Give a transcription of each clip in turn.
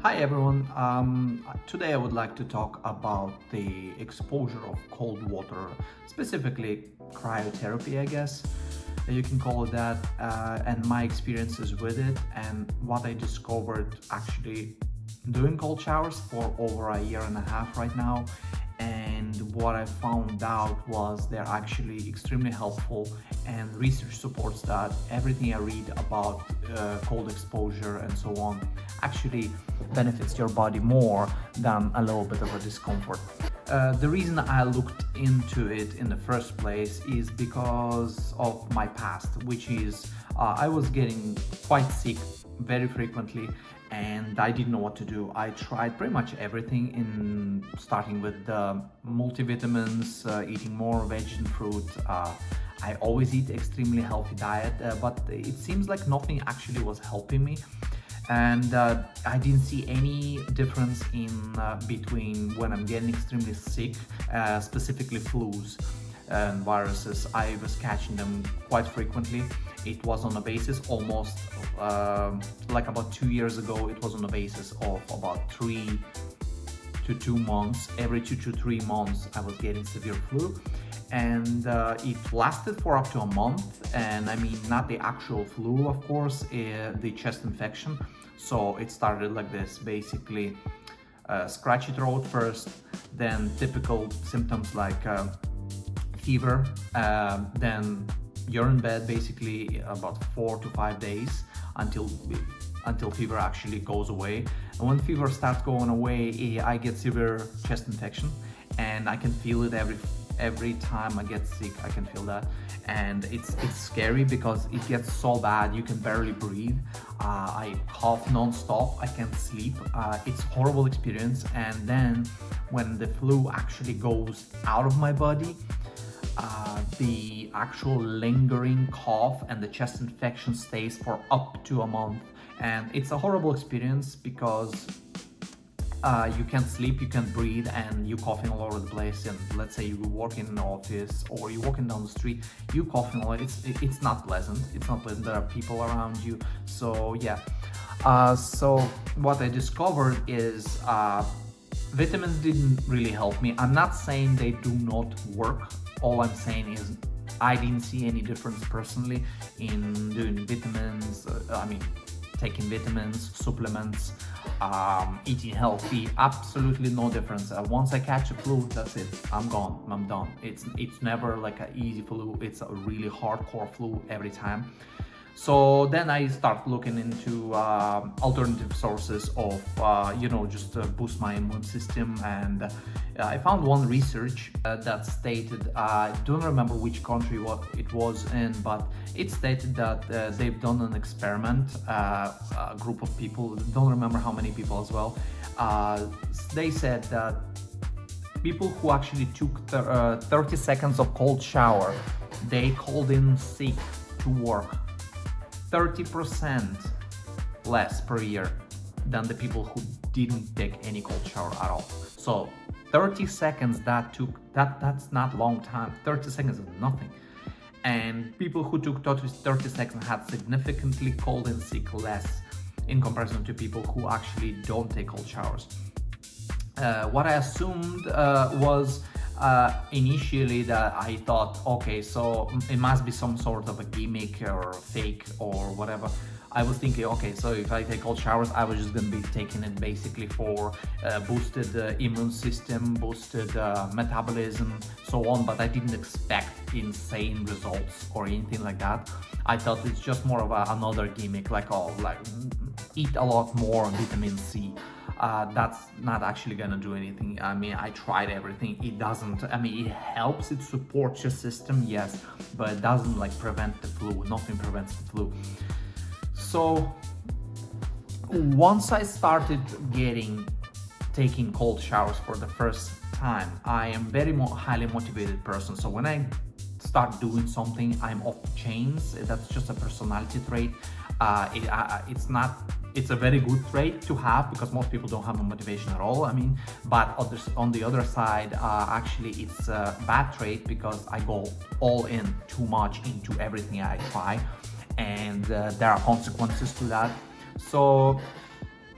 Hi everyone. Today I would like to talk about the exposure of cold water, specifically cryotherapy, I guess you can call it that, and my experiences with it and what I discovered actually doing cold showers for over a year and a half right now. And what I found out was they're actually extremely helpful, and research supports that everything I read about cold exposure and so on actually benefits your body more than a little bit of a discomfort. The reason I looked into it in the first place is because of my past, which is I was getting quite sick very frequently and I didn't know what to do. I tried pretty much everything, in starting with the multivitamins, eating more veg and fruit. I always eat extremely healthy diet, but it seems like nothing actually was helping me. And I didn't see any difference in between when I'm getting extremely sick, specifically flus and viruses. I was catching them quite frequently. It was on a basis almost like about 2 years ago. It was on a basis of about 3 to 2 months. Every 2 to 3 months I was getting severe flu, and it lasted for up to a month. And I mean, not the actual flu, of course, the chest infection. So it started like this, basically scratchy throat first, then typical symptoms like fever, then you're in bed basically about 4 to 5 days until fever actually goes away. And when fever starts going away, I get severe chest infection, and I can feel it every time I get sick. I can feel that, and it's scary because it gets so bad you can barely breathe. I cough non-stop, I can't sleep. It's a horrible experience. And then when the flu actually goes out of my body, the actual lingering cough and the chest infection stays for up to a month. And it's a horrible experience because you can't sleep, you can't breathe, and you coughing all over the place. And let's say you work in an office or you're walking down the street, you coughing all. It's not pleasant. It's not pleasant. There are people around you. So yeah. So what I discovered is vitamins didn't really help me. I'm not saying they do not work. All I'm saying is I didn't see any difference personally in doing vitamins. Taking vitamins, supplements, eating healthy, absolutely no difference. Once I catch a flu, that's it. I'm gone. I'm done. It's never like an easy flu. It's a really hardcore flu every time. So then I start looking into alternative sources of, just boost my immune system. And I found one research that stated, I don't remember which country what it was in, but it stated that they've done an experiment, a group of people, don't remember how many people as well. They said that people who actually took 30 seconds of cold shower, they called in sick to work 30% less per year than the people who didn't take any cold shower at all. So 30 seconds that's not long time. 30 seconds is nothing. And people who took 30 seconds had significantly cold and sick less in comparison to people who actually don't take cold showers. What I assumed was initially that I thought, okay, so it must be some sort of a gimmick or fake or whatever. I was thinking, okay, so if I take cold showers, I was just going to be taking it basically for boosted immune system, boosted metabolism, so on. But I didn't expect insane results or anything like that. I thought it's just more of another gimmick, like eat a lot more vitamin C. That's not actually gonna do anything. I mean, I tried everything. It doesn't. I mean, it helps. It supports your system, yes, but it doesn't like prevent the flu. Nothing prevents the flu. So once I started taking cold showers for the first time, I am very highly motivated person. So when I start doing something, I'm off the chains. That's just a personality trait. It's a very good trait to have because most people don't have a motivation at all. I mean, but on the other side, actually it's a bad trait because I go all in too much into everything I try, and there are consequences to that. So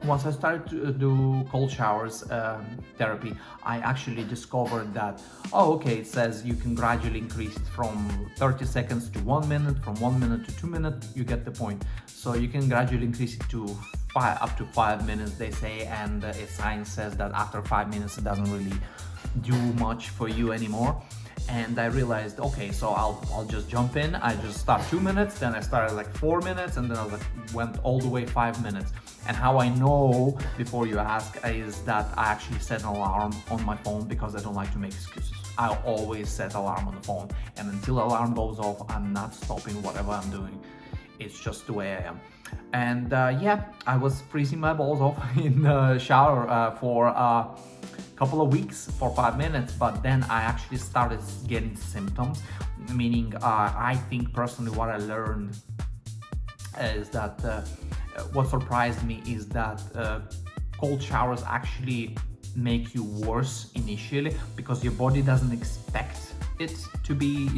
Once I started to do cold showers therapy, I actually discovered that, oh, okay, it says you can gradually increase it from 30 seconds to 1 minute, from 1 minute to 2 minutes, you get the point. So you can gradually increase it to up to 5 minutes, they say, and science says that after 5 minutes it doesn't really do much for you anymore. And I realized, okay, so I'll just jump in. I just start 2 minutes, then I started like 4 minutes, and then I went all the way 5 minutes. And how I know, before you ask, is that I actually set an alarm on my phone, because I don't like to make excuses. I always set alarm on the phone, and until alarm goes off, I'm not stopping whatever I'm doing. It's just the way I am. And yeah, I was freezing my balls off in the shower for couple of weeks for 5 minutes, but then I actually started getting symptoms, meaning I think personally what I learned is that what surprised me is that cold showers actually make you worse initially, because your body doesn't expect it to be,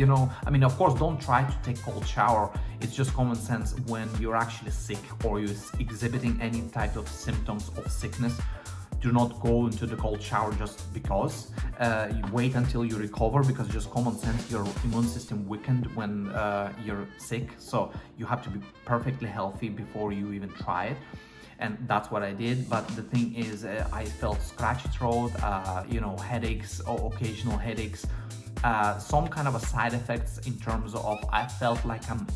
I mean, of course, don't try to take cold shower. It's just common sense. When you're actually sick or you're exhibiting any type of symptoms of sickness, do not go into the cold shower just because. You wait until you recover, because just common sense, your immune system weakened when you're sick. So you have to be perfectly healthy before you even try it. And that's what I did. But the thing is, I felt scratchy throat, headaches, or occasional headaches, some kind of a side effects in terms of I felt like I'm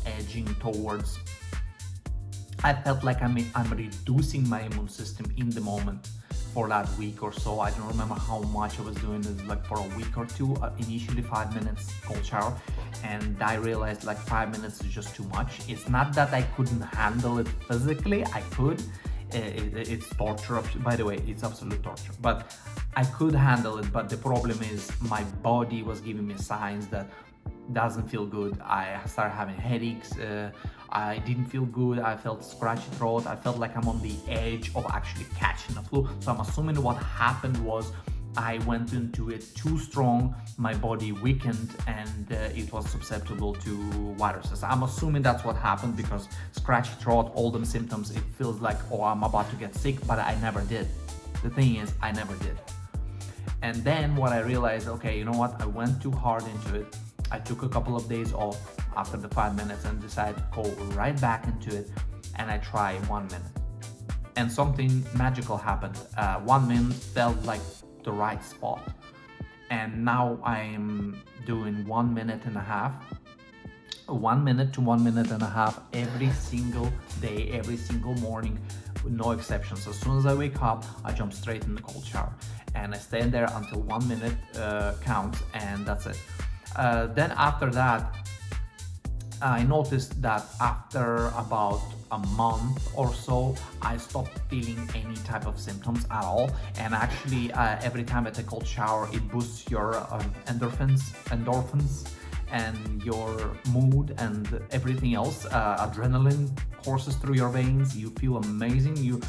reducing my immune system in the moment for that week or so. I don't remember how much I was doing this, like for a week or two, initially 5 minutes cold shower, and I realized like 5 minutes is just too much. It's not that I couldn't handle it physically, I could. It's torture, by the way, it's absolute torture, but I could handle it. But the problem is my body was giving me signs that doesn't feel good. I started having headaches, I didn't feel good, I felt scratchy throat, I felt like I'm on the edge of actually catching a flu. So I'm assuming what happened was I went into it too strong, my body weakened, and it was susceptible to viruses. I'm assuming that's what happened, because scratchy throat, all them symptoms, it feels like, oh, I'm about to get sick, but I never did. The thing is, I never did. And then what I realized, okay, you know what, I went too hard into it. I took a couple of days off after the 5 minutes and decided to go right back into it, and I tried 1 minute. And something magical happened. 1 minute felt like the right spot. And now I'm doing 1 minute and a half, 1 minute to 1 minute and a half every single day, every single morning, with no exceptions. As soon as I wake up, I jump straight in the cold shower, and I stay in there until 1 minute counts, and that's it. Then after that, I noticed that after about a month or so, I stopped feeling any type of symptoms at all. And actually, every time I take a cold shower, it boosts your endorphins, and your mood and everything else. Adrenaline courses through your veins. You feel amazing. You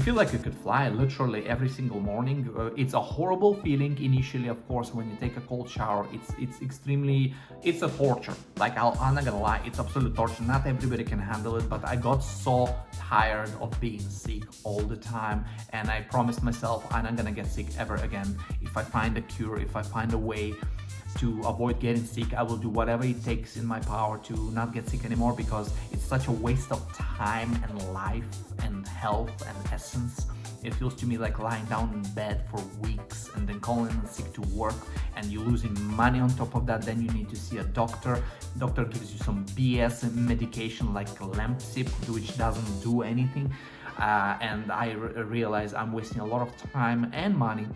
feel like you could fly literally every single morning. It's a horrible feeling initially, of course, when you take a cold shower. It's a torture. Like, I'm not gonna lie, it's absolute torture. Not everybody can handle it, but I got so tired of being sick all the time, and I promised myself I'm not gonna get sick ever again. If I find a cure, if I find a way to avoid getting sick, I will do whatever it takes in my power to not get sick anymore, because it's such a waste of time and life and health and essence. It feels to me like lying down in bed for weeks and then calling in sick to work, and you're losing money on top of that. Then you need to see a doctor. Doctor gives you some BS medication like Lemsip, which doesn't do anything. And I realize I'm wasting a lot of time and money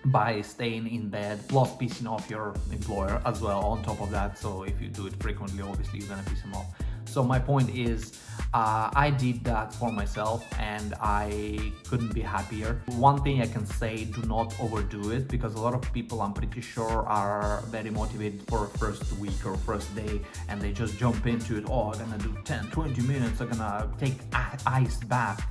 by staying in bed, plus pissing off your employer as well on top of that. So if you do it frequently, obviously you're gonna piss him off. So my point is, I did that for myself, and I couldn't be happier. One thing I can say, do not overdo it, because a lot of people, I'm pretty sure, are very motivated for a first week or first day, and they just jump into it. Oh, I'm gonna do 10-20 minutes, I'm gonna take ice baths.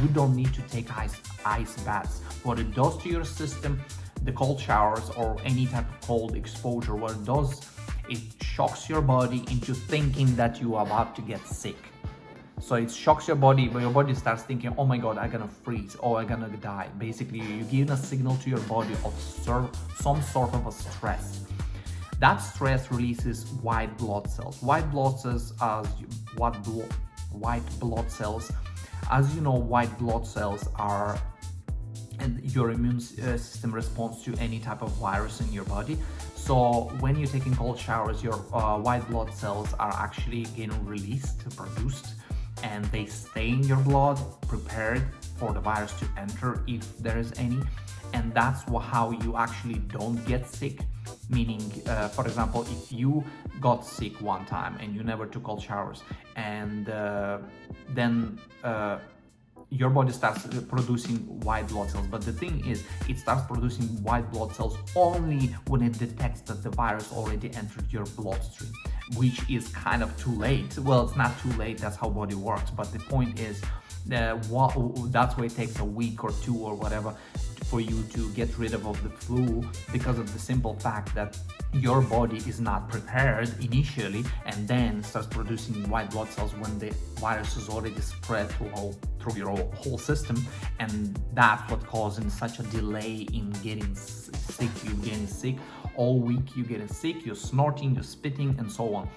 You don't need to take ice baths. What it does to your system, the cold showers or any type of cold exposure, what it does, it shocks your body into thinking that you are about to get sick. So it shocks your body, but your body starts thinking, oh my god, I'm gonna freeze, or I'm gonna die. Basically, you give a signal to your body of some sort of a stress. That stress releases white blood cells. White blood cells as you know, white blood cells are your immune system responds to any type of virus in your body. So when you're taking cold showers, your white blood cells are actually getting released, produced, and they stay in your blood, prepared for the virus to enter if there is any. And that's how you actually don't get sick. Meaning, for example, if you got sick one time and you never took cold showers, and then your body starts producing white blood cells. But the thing is, it starts producing white blood cells only when it detects that the virus already entered your bloodstream, which is kind of too late. Well, it's not too late, that's how body works. But the point is, that's why it takes a week or two or whatever for you to get rid of the flu, because of the simple fact that your body is not prepared initially and then starts producing white blood cells when the virus is already spread through your whole system. And that's what causing such a delay in getting sick. You're getting sick all week, you're getting sick, you're snorting, you're spitting, and so on.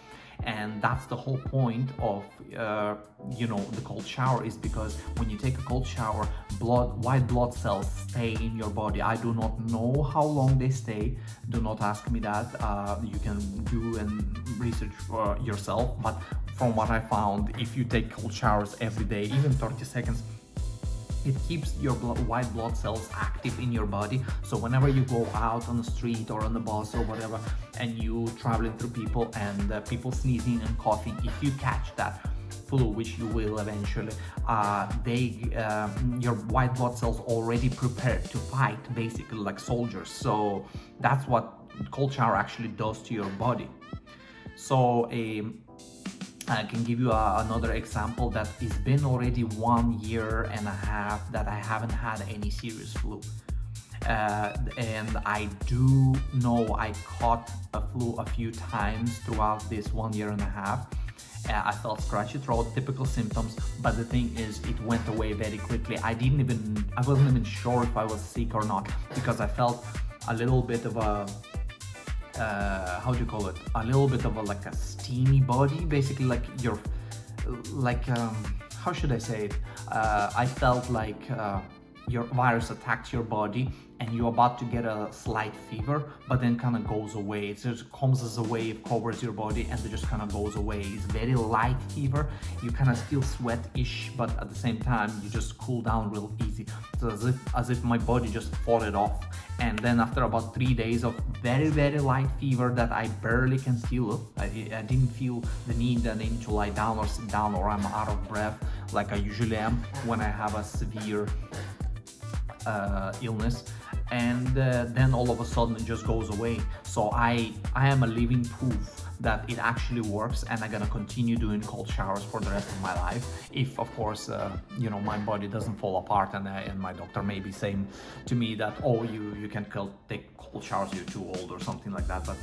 And that's the whole point of the cold shower, is because when you take a cold shower, white blood cells stay in your body. I do not know how long they stay. Do not ask me that. You can do and research yourself. But from what I found, if you take cold showers every day, even 30 seconds, it keeps your white blood cells active in your body. So whenever you go out on the street or on the bus or whatever, and you traveling through people and people sneezing and coughing, if you catch that flu, which you will eventually, your white blood cells already prepared to fight, basically like soldiers. So that's what cold shower actually does to your body. So I can give you another example that it's been already 1.5 years that I haven't had any serious flu. And I do know I caught a flu a few times throughout this 1.5 years. I felt scratchy throat, typical symptoms, but the thing is, it went away very quickly. I wasn't even sure if I was sick or not, because I felt a little bit of a how do you call it? A little bit of like a steamy body, basically like how should I say it? I felt like your virus attacked your body and you're about to get a slight fever, but then kind of goes away. It just comes as a wave, covers your body, and it just kind of goes away. It's very light fever. You kind of still sweat-ish, but at the same time, you just cool down real easy. So as if my body just fought it off. And then after about 3 days of very, very light fever that I barely can feel, I didn't feel the need to lie down or sit down, or I'm out of breath like I usually am when I have a severe illness. And then all of a sudden it just goes away. So I am a living proof that it actually works, and I'm gonna continue doing cold showers for the rest of my life, if of course my body doesn't fall apart and my doctor may be saying to me that, oh, you can't take cold showers, you're too old or something like that. But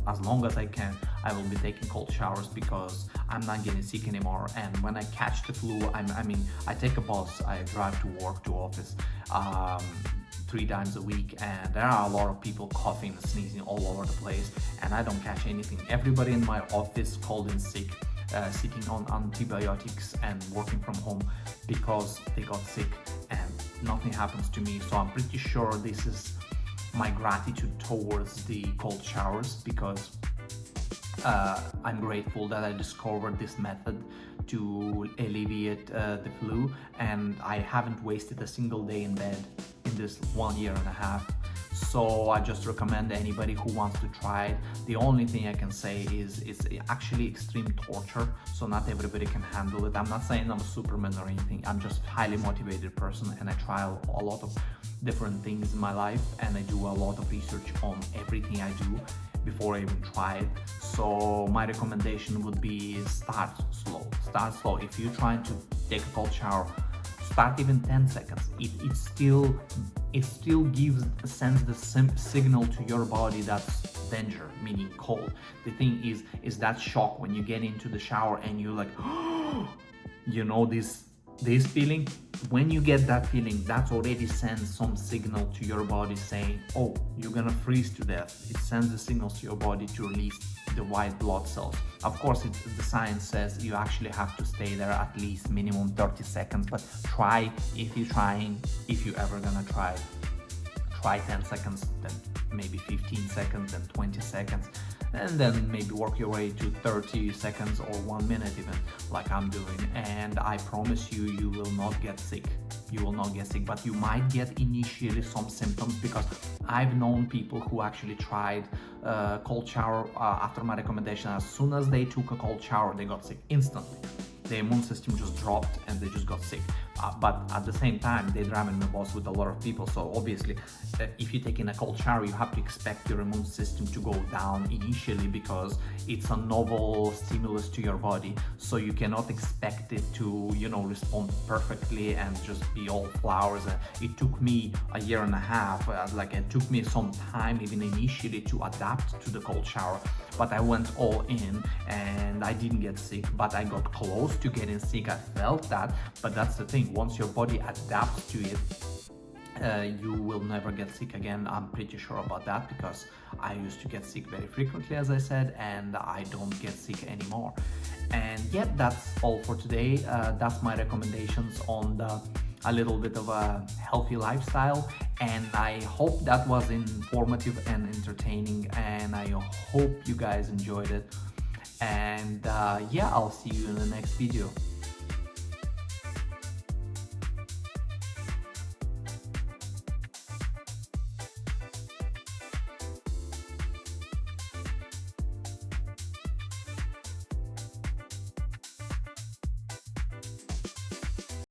as long as I can, I will be taking cold showers, because I'm not getting sick anymore. And when I catch the flu, I take a bus, I drive to work, to office 3 times a week, and there are a lot of people coughing and sneezing all over the place, and I don't catch anything. Everybody in my office called in sick, sitting on antibiotics and working from home because they got sick, and nothing happens to me. So I'm pretty sure this is my gratitude towards the cold showers, because I'm grateful that I discovered this method to alleviate the flu, and I haven't wasted a single day in bed in this 1.5 years. So I just recommend anybody who wants to try it. The only thing I can say is it's actually extreme torture, so not everybody can handle it. I'm not saying I'm a Superman or anything. I'm just a highly motivated person, and I try a lot of different things in my life, and I do a lot of research on everything I do before I even try it. So my recommendation would be start slow. If you're trying to take a cold shower, start even 10 seconds. It still sends the signal to your body that danger, meaning cold. The thing is that shock when you get into the shower and you're like, you know, this feeling. When you get that feeling, that's already sends some signal to your body saying, oh, you're gonna freeze to death. It sends the signals to your body to release the white blood cells. Of course, the science says you actually have to stay there at least minimum 30 seconds, but try, if you're ever gonna try 10 seconds, then maybe 15 seconds, then 20 seconds, and then maybe work your way to 30 seconds or 1 minute even, like I'm doing. And I promise you, you will not get sick. You will not get sick, but you might get initially some symptoms, because I've known people who actually tried cold shower after my recommendation. As soon as they took a cold shower, they got sick instantly. Their immune system just dropped and they just got sick. But at the same time, they ram in the boss with a lot of people. So obviously, if you take in a cold shower, you have to expect your immune system to go down initially, because it's a novel stimulus to your body. So you cannot expect it to, you know, respond perfectly and just be all flowers. It took me a year and a half, like it took me some time even initially to adapt to the cold shower. But I went all in and I didn't get sick, but I got close to getting sick. I felt that, but that's the thing. Once your body adapts to it, you will never get sick again. I'm pretty sure about that, because I used to get sick very frequently, as I said, and I don't get sick anymore. And yeah, that's all for today. That's my recommendations on a little bit of a healthy lifestyle, and I hope that was informative and entertaining, and I hope you guys enjoyed it. And yeah, I'll see you in the next video.